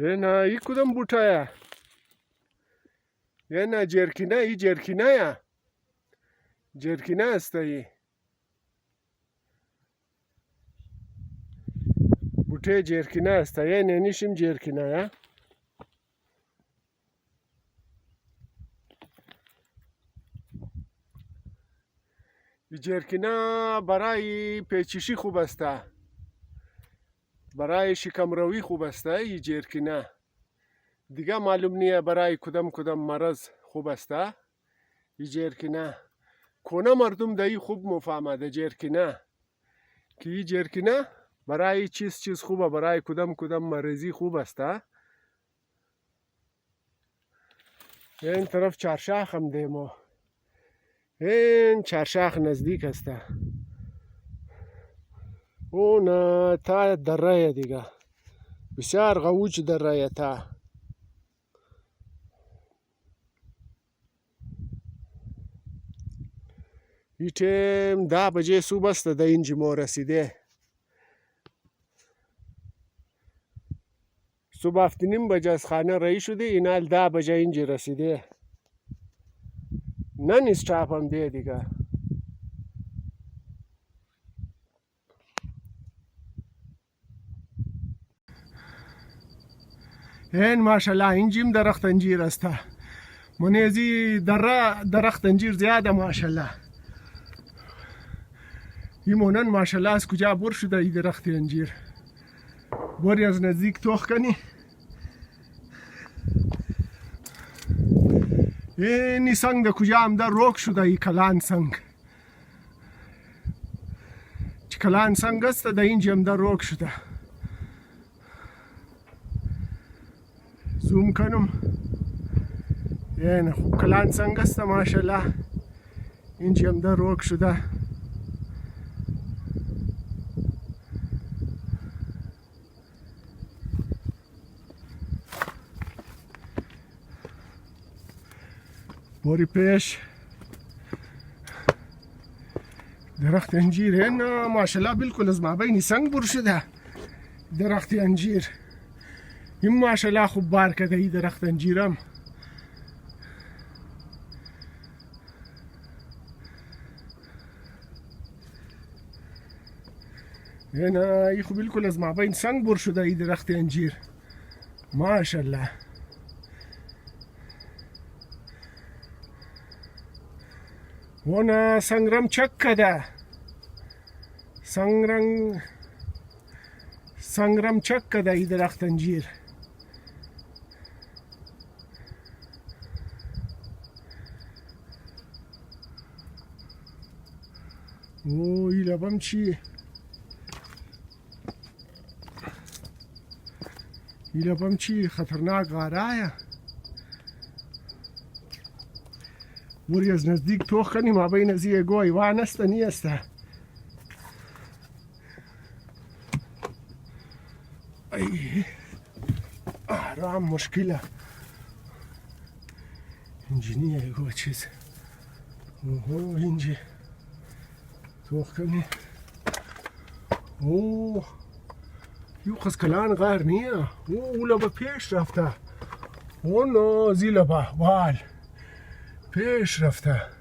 نه ای کدام بوتایا؟ یه نه جرکینه، ای جرکینه یا؟ جرکینه است ای. بوته جرکینه است یه ننیشیم جرکینه یا؟ این جرکینه برای پیچشی خوب است، برای شکمروی خوب است. این جرکینه دیگه معلوم نیه برای کدام مرض خوب است. این جرکینه کنه مردم دایی خوب مفهمده جرکینه که این جرکینه برای چیز خوبه، برای کدام مرضی خوب است. این طرف چرشاخ هم دیمو، این چرشاخ نزدیک است. اون تا دره دیگه بسیار غوچ دره تا. این تیم 10 بجه صبح است در اینجا ما رسیده. صبح 7:30 بجه از خانه رایی شده، اینال 10 بجه اینجا رسیده. نه استاپ هم ده دیگه. این ماشاءالله اینجیم درخت انجیر است. منیزی درخت انجیر زیاده ماشاءالله. این مونن ماشاءالله از کجا بر شده این درخت انجیر. باری از نزدیک توخ کنی. این سنگ در کجا هم در روک شده این کلان سنگ. چه کلان سنگ است در اینجا هم در روک شده. زوم کنم. این خوب کلان سنگ است ماشاءالله. اینجا هم در روک شده. باری پیش درخت انجیر این ماشاءالله بالکل از مابین سنگ بر شده درخت انجیر. این ماشاءالله خوب بار کرده این درخت انجیرم. این خوب بالکل از مابین سنگ بر شده این درخت انجیر ماشاءالله. ونا سنگرم چک کده، سنگرم چک کده ای درخت انجیر. او ای لبم چی؟ ای لبم چی خطرناک غاره. بوری از نزدیک توخ کنیم مابین از یه گوی وان است نیست. ای آرام مشکله اینجا نیه گو چیز. اوه اینجا توخ کنی. اوه یو خز کلان غیر نیه. اوه لبا پیش رفته. اوه نو زی لبا بال پیش رفته.